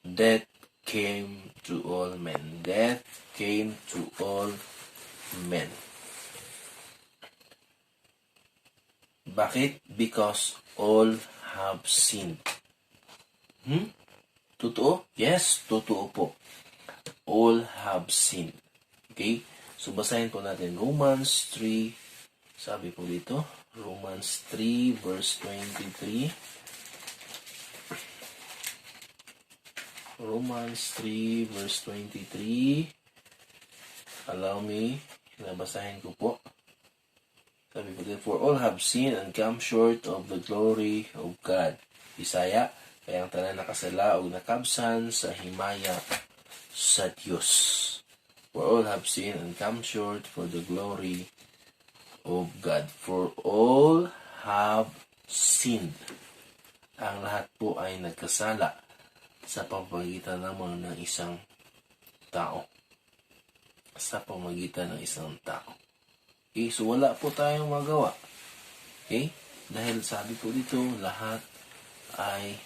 death came to all men. Death came to all men. Bakit? Because all have sinned. Totoo? Yes, totoo po. All have sinned. Okay? So, basahin po natin Romans 3. Sabi po dito, Romans 3 verse 23. Romans 3 verse 23. Allow me, nabasahin ko po. Sabi po dito, for all have sinned and come short of the glory of God. Bisaya, kaya ang tanan nakasala o nakabsan sa himaya sa Diyos. For all have sinned and come short for the glory of God. For all have sinned. Ang lahat po ay nagkasala sa pamamagitan lamang ng isang tao. Sa pamamagitan ng isang tao. Okay, so wala po tayong magawa. Okay? Dahil sabi po dito, lahat ay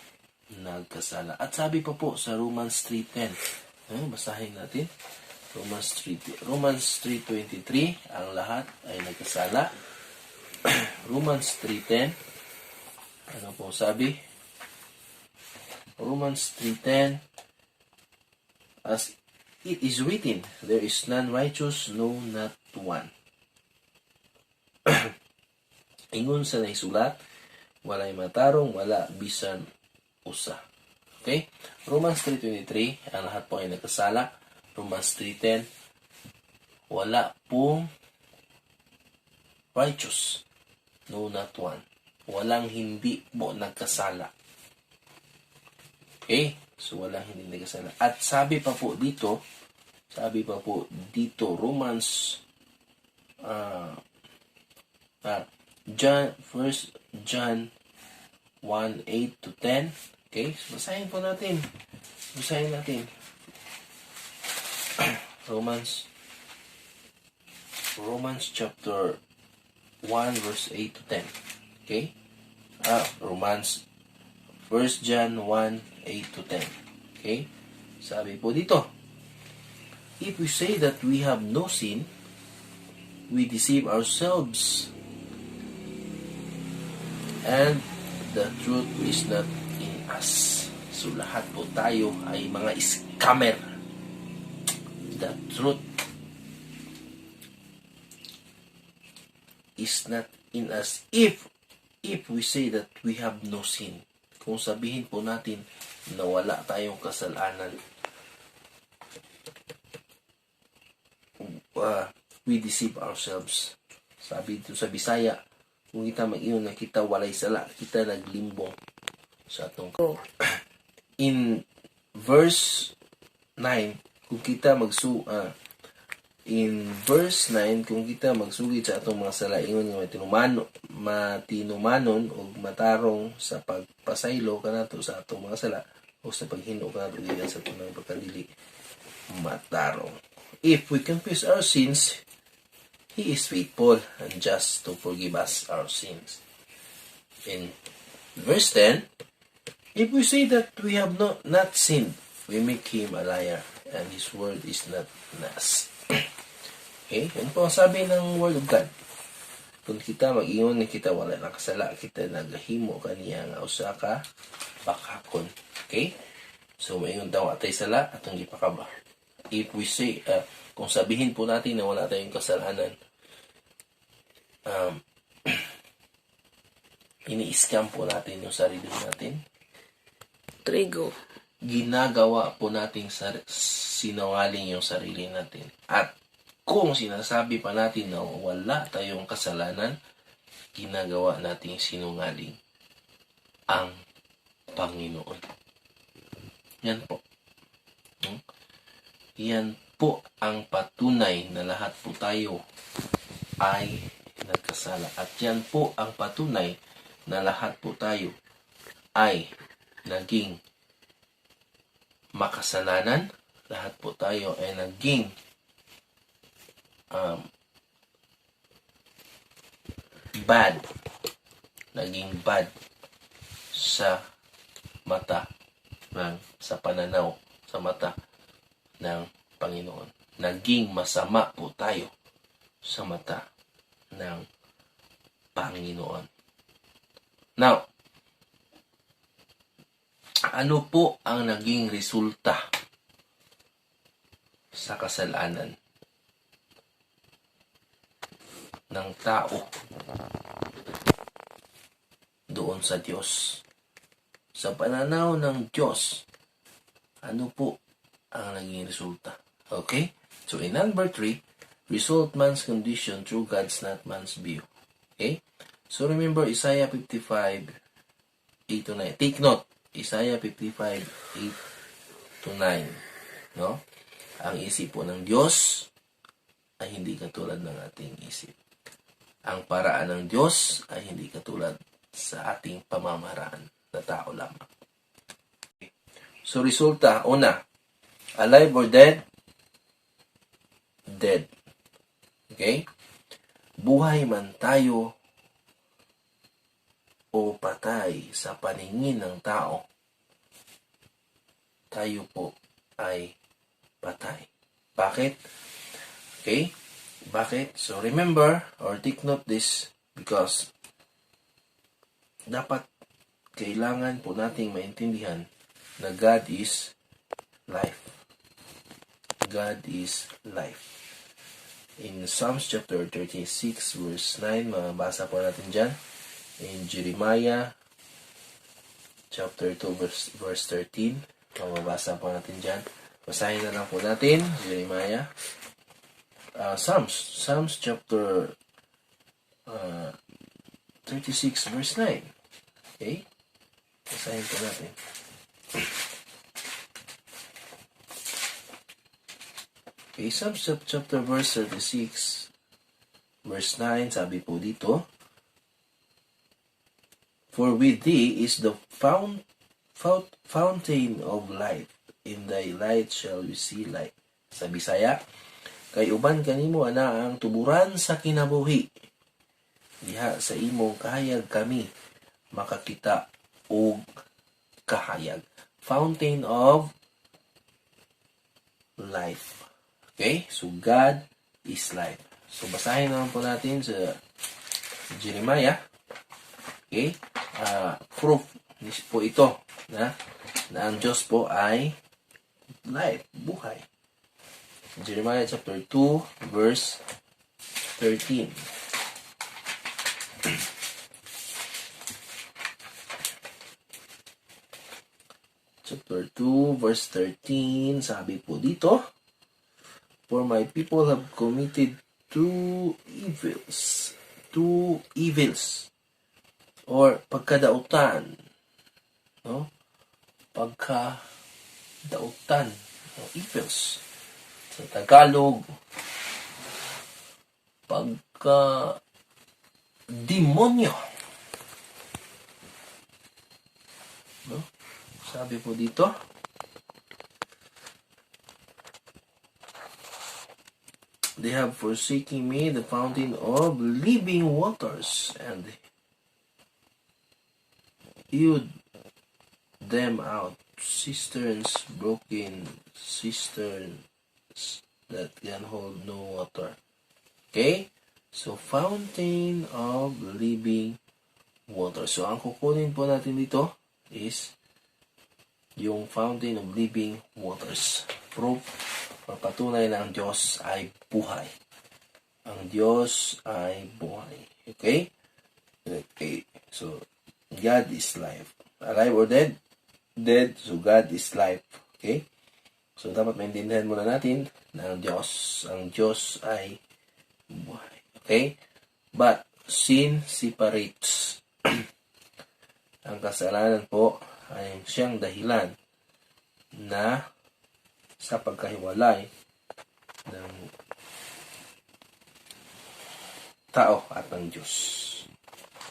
nagkasala. At sabi pa po sa Romans 3:10. Basahin natin. Romans 3:23, ang lahat ay nagkasala. Romans 3:10. Ano po sabi? Romans 3:10. As it is written, there is none righteous, no, not one. Ingon sa naisulat, walay matarong, wala bisan usa. Okay? Romans 3:23, ang lahat po ay nagkasala. Romans 3:10, wala pong righteous, no, not one. Walang hindi po nagkasala. Okay? So, walang hindi nagkasala. At sabi pa po dito, Romans, First John 1:8-10. Okay? So, basahin natin. Romans chapter 1 verse 8-10. Okay? First John 1:8-10. Okay? Sabi po dito, if we say that we have no sin, we deceive ourselves, and the truth is not in us. So lahat po tayo ay mga scammer. The truth is not in us if we say that we have no sin. Kung sabihin po natin na wala tayong kasalanan, we deceive ourselves. Sabi dito sa Bisaya, kung kita mag-iyon na kita walay sala, kita naglimbong sa atong in verse 9, kung kita in verse 9, kung kita magsugid sa atong mga sala, ingon nga matinumanon o matarong sa pagpasaylo kanato sa atong mga sala o sa paghino kanato gikan sa atong mga pagkadili, matarong. If we confess our sins, He is faithful and just to forgive us our sins. In verse 10, if we say that we have not sinned, we make Him a liar, and His word is not in us. Okay? Yan po ang sabi ng Word of God. Kung kita mag-ingon na kita wala nakasala, kita naghimo kaniya nga usa ka pakakon. Okay? So, maingon daw atay sala, atong gipakaba. If we say, kung sabihin po natin na wala tayong kasalanan, ini-scam po natin yung sarili natin. Trigo. Ginagawa po natin sinungaling yung sarili natin. At kung sinasabi pa natin na wala tayong kasalanan, ginagawa natin sinungaling ang Panginoon. Yan po. Yan po ang patunay na lahat po tayo ay nagkasala. At yan po ang patunay na lahat po tayo ay naging makasalanan. Lahat po tayo ay naging bad. Naging bad sa mata sa pananaw sa mata ng Panginoon. Naging masama po tayo sa mata ng Panginoon. Now, ano po ang naging resulta sa kasalanan ng tao doon sa Diyos? Sa pananaw ng Diyos, ano po ang naging resulta? Okay? So, in number 3, result man's condition through God's not man's view. Okay? So, remember Isaiah 55, 8-9. Take note, Isaiah 55, 8-9. No? Ang isip po ng Diyos ay hindi katulad ng ating isip. Ang paraan ng Diyos ay hindi katulad sa ating pamamaraan na tao lamang. So, resulta, una, alive or dead? Dead. Okay? Buhay man tayo o patay sa paningin ng tao, tayo po ay patay. Bakit? Okay? Bakit? So, remember or take note this because dapat kailangan po nating maintindihan na God is life. God is life. In Psalms chapter 36 verse 9, mabasa po natin dyan. In Jeremiah chapter 2 verse 13, mabasa po natin dyan. Basahin na lang po natin, Jeremiah. Psalms chapter 36 verse 9. Okay? Basahin po natin. Okay, Psalms chapter verse 36 verse 9, sabi po dito, For with thee is the fountain of life, in thy light shall we see light. Sa Bisaya, kay uban kanimo ana ang tuburan sa kinabuhi. Diha sa imong kahayag kami makakita og kahayag. Fountain of life. Okay? So, God is life. So, basahin naman po natin sa Jeremiah. Okay? Proof po ito na ang Diyos po ay life, buhay. Jeremiah chapter 2, verse 13. Chapter 2, verse 13, sabi po dito, For my people have committed two evils, or pagkadautan, no? Pagkadautan, no? Evils. Sa Tagalog, pagka-demonyo. No? Sabi po dito, they have forsaken me, the fountain of living waters, and hewed them out, cisterns, broken cisterns that can hold no water. Okay? So, fountain of living water. So, ang kukunin po natin dito is yung fountain of living waters. Proof or patunay na ang Diyos ay buhay. Ang Diyos ay buhay. Okay? Okay. So, God is life. Alive or dead? Dead. So, God is life. Okay? So, dapat maintindihan muna natin na ang Diyos ay buhay. Okay? But, sin separates. Ang kasalanan po ay siyang dahilan na sa pagkahiwalay ng tao at ng Diyos.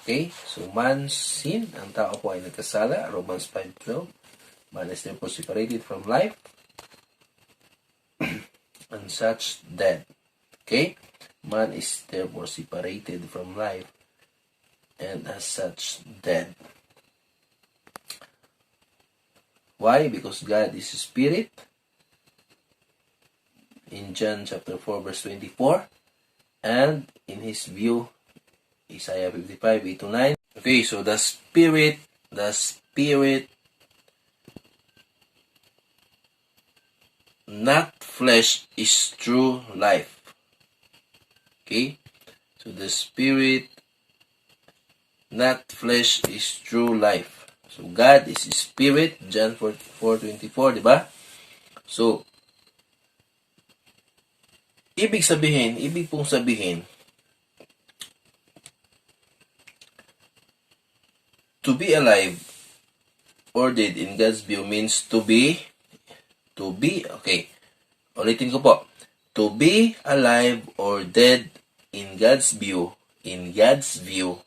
Okay? So, man's sin, ang tao po ay nagkasala, Romans 5:12. Man is therefore separated from life and such dead. Okay? Man is therefore separated from life and as such dead. Why? Because God is a spirit. In John chapter 4 verse 24, and in his view, Isaiah 55, 8-9. Okay, so the spirit, not flesh, is true life. Okay, so the spirit, not flesh, is true life. So God is spirit, John 4:24, di ba? So, ibig pong sabihin, to be alive or dead in God's view means to be, okay, ulitin ko po. To be alive or dead in God's view in God's view,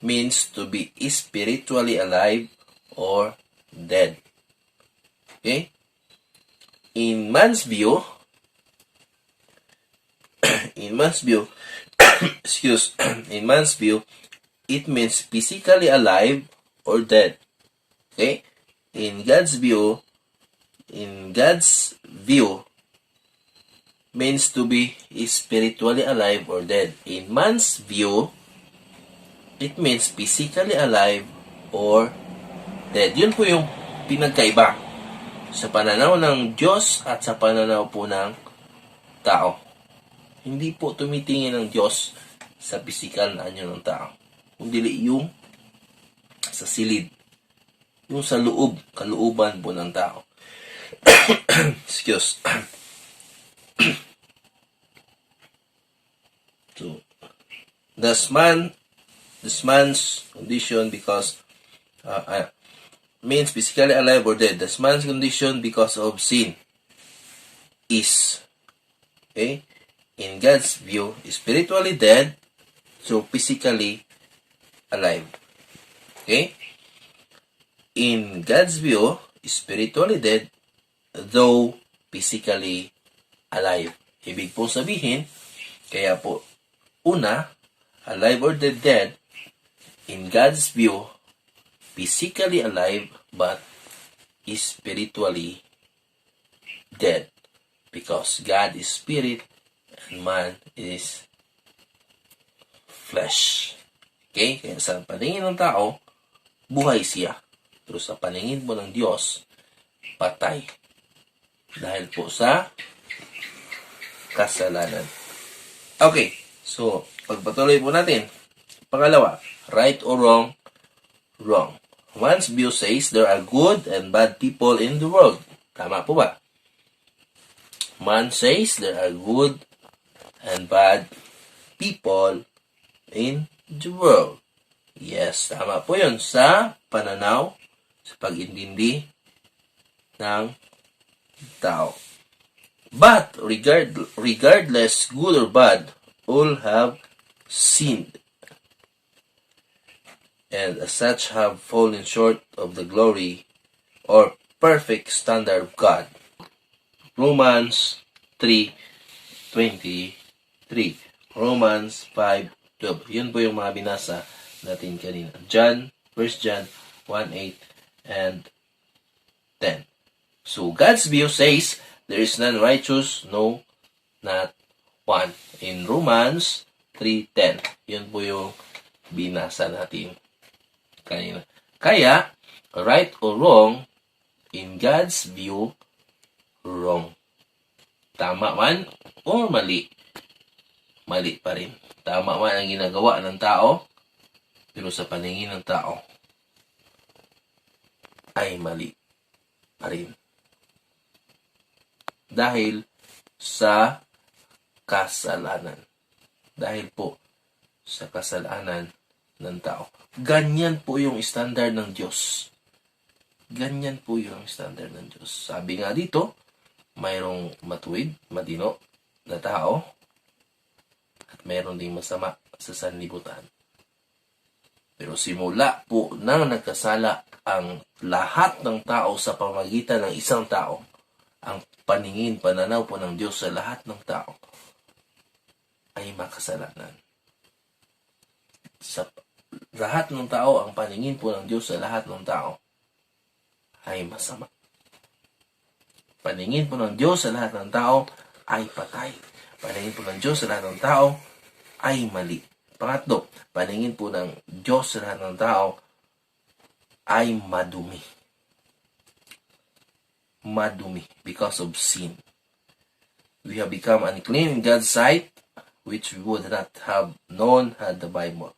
means to be spiritually alive or dead. Okay? In man's view, in man's view, it means physically alive or dead. Okay? In God's view, means to be spiritually alive or dead. In man's view, it means physically alive or dead. Yun po yung pinagkaiba sa pananaw ng Diyos at sa pananaw po ng tao. Hindi po tumitingin ng Diyos sa physical na anyo ng tao, kundi yung sa silid, yung sa loob, kalooban po ng tao. Excuse. So, this man's condition because means physically alive or dead. This man's condition because of sin is, okay, in God's view, spiritually dead, so physically alive. Okay? In God's view, spiritually dead, though physically alive. Ibig po sabihin, kaya po, una, alive or dead, in God's view, physically alive but spiritually dead. Because God is spirit and man is flesh. Okay? Kaya sa paningin ng tao, buhay siya. Pero sa paningin po ng Diyos, patay. Dahil po sa kasalanan. Okay. So, pagpatuloy po natin. Pangalawa, right or wrong? Wrong. Man's view says there are good and bad people in the world. Tama po ba? Man says there are good and bad people in the world. Yes, tama po yun sa pananaw, sa pag-intindi ng tao. But, regardless good or bad, all have sinned, and as such have fallen short of the glory or perfect standard of God. Romans 3:23. Romans 5:12. Yun po yung mga binasa natin kanina. 1 John 1:8 and 10. So, God's view says, there is none righteous, no, not one. In Romans 3:10. Yun po yung binasa natin kanina. Kaya, right or wrong, in God's view, wrong. Tama man o mali, mali pa rin. Tama man ang ginagawa ng tao, pero sa paningin ng tao, ay mali pa rin. Dahil sa kasalanan. Dahil po sa kasalanan ng tao. Ganyan po yung standard ng Diyos. Ganyan po yung standard ng Diyos. Sabi nga dito, mayroong matuwid, matino na tao, at mayroon ding masama sa sanlibutan. Pero simula po nang nagkasala ang lahat ng tao sa pamagitan ng isang tao, ang paningin, pananaw po ng Diyos sa lahat ng tao ay makasalanan. Sa lahat ng tao, ang paningin po ng Diyos sa lahat ng tao ay masama. Paningin po ng Diyos sa lahat ng tao ay patay. Paningin po ng Diyos sa lahat ng tao ay mali. Pangatlo, paningin po ng Diyos sa lahat ng tao ay madumi. Madumi because of sin. We have become unclean in God's sight, which we would not have known had the Bible,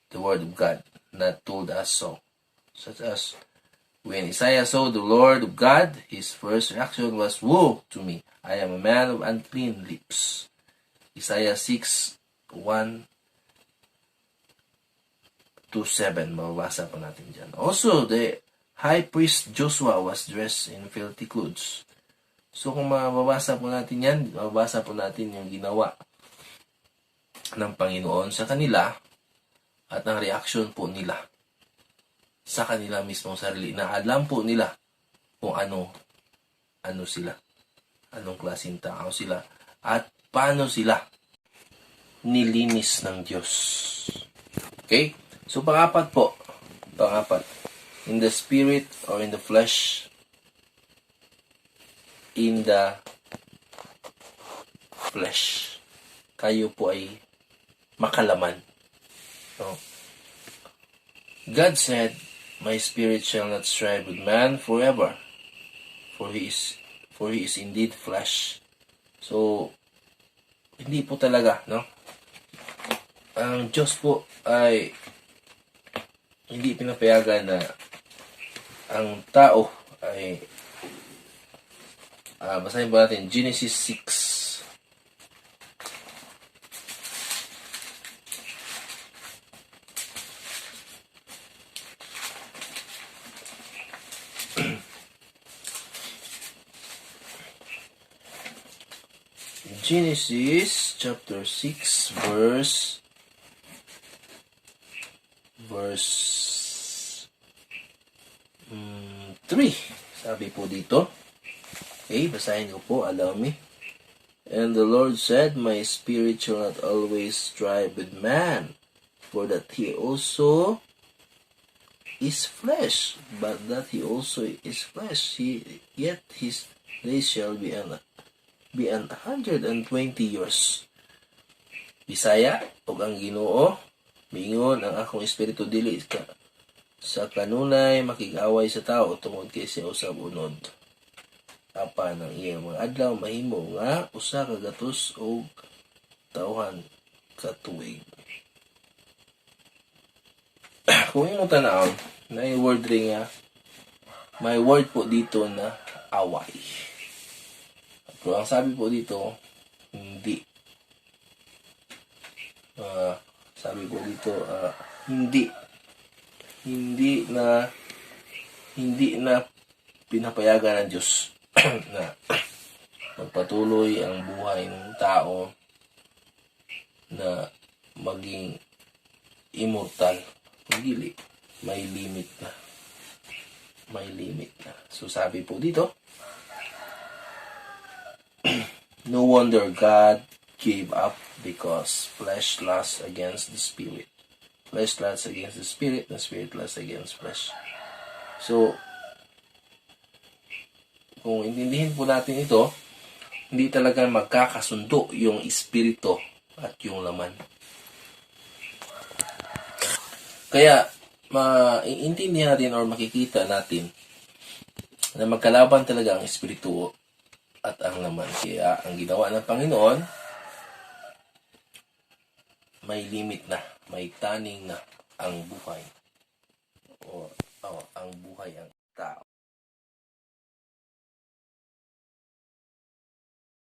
the Word of God, not told us so. Such as when Isaiah saw the Lord of God, his first reaction was, "Woe to me, I am a man of unclean lips." Isaiah 6:1-7, mababasa po natin dyan. Also, the high priest Joshua was dressed in filthy clothes. So kung mababasa po natin yan, mababasa po natin yung ginawa ng Panginoon sa kanila at ang reaksyon po nila sa kanila mismong sarili na alam po nila kung ano sila, anong klaseng tao sila, at paano sila nilinis ng Diyos. Okay? So, pangapat, in the spirit or in the flesh, in the flesh, kayo po ay makalaman. No? God said, "My spirit shall not strive with man forever, for he is indeed flesh." So, hindi po talaga, no? Ang Diyos po ay hindi pinapayagan na ang tao ay basahin po natin Genesis 6. Genesis chapter 6 verse 3. Sabi po dito. Okay, basahin ko po, allow me. "And the Lord said, My spirit shall not always strive with man, for that he also is flesh, but that he also is flesh, yet his days shall be 120 years. Bisaya, og ang Ginoo, mingon ang akong espiritu dili sa kanunay makig-away sa tao tungod kay siya usab unod. Apan ang iyang mga adlaw mahimo nga usa ka gatos og tawhan ka tuig." Kung imong tan-aw, may word po dito na away. Pero ang sabi po dito, hindi. Sabi po dito, hindi na pinapayagan ng Diyos na magpatuloy ang buhay ng tao na maging immortal. Hindi, may limit na. So sabi po dito, no wonder God gave up, because flesh lusts against the spirit. Flesh lusts against the spirit, and spirit lusts against flesh. So, kung intindihin po natin ito, hindi talaga magkakasundo yung espiritu at yung laman. Kaya, maintindihan natin or makikita natin na magkalaban talaga ang espiritu at ang laman. Kaya, ang ginawa ng Panginoon, may limit na, may taning na ang buhay. O ang buhay ang tao.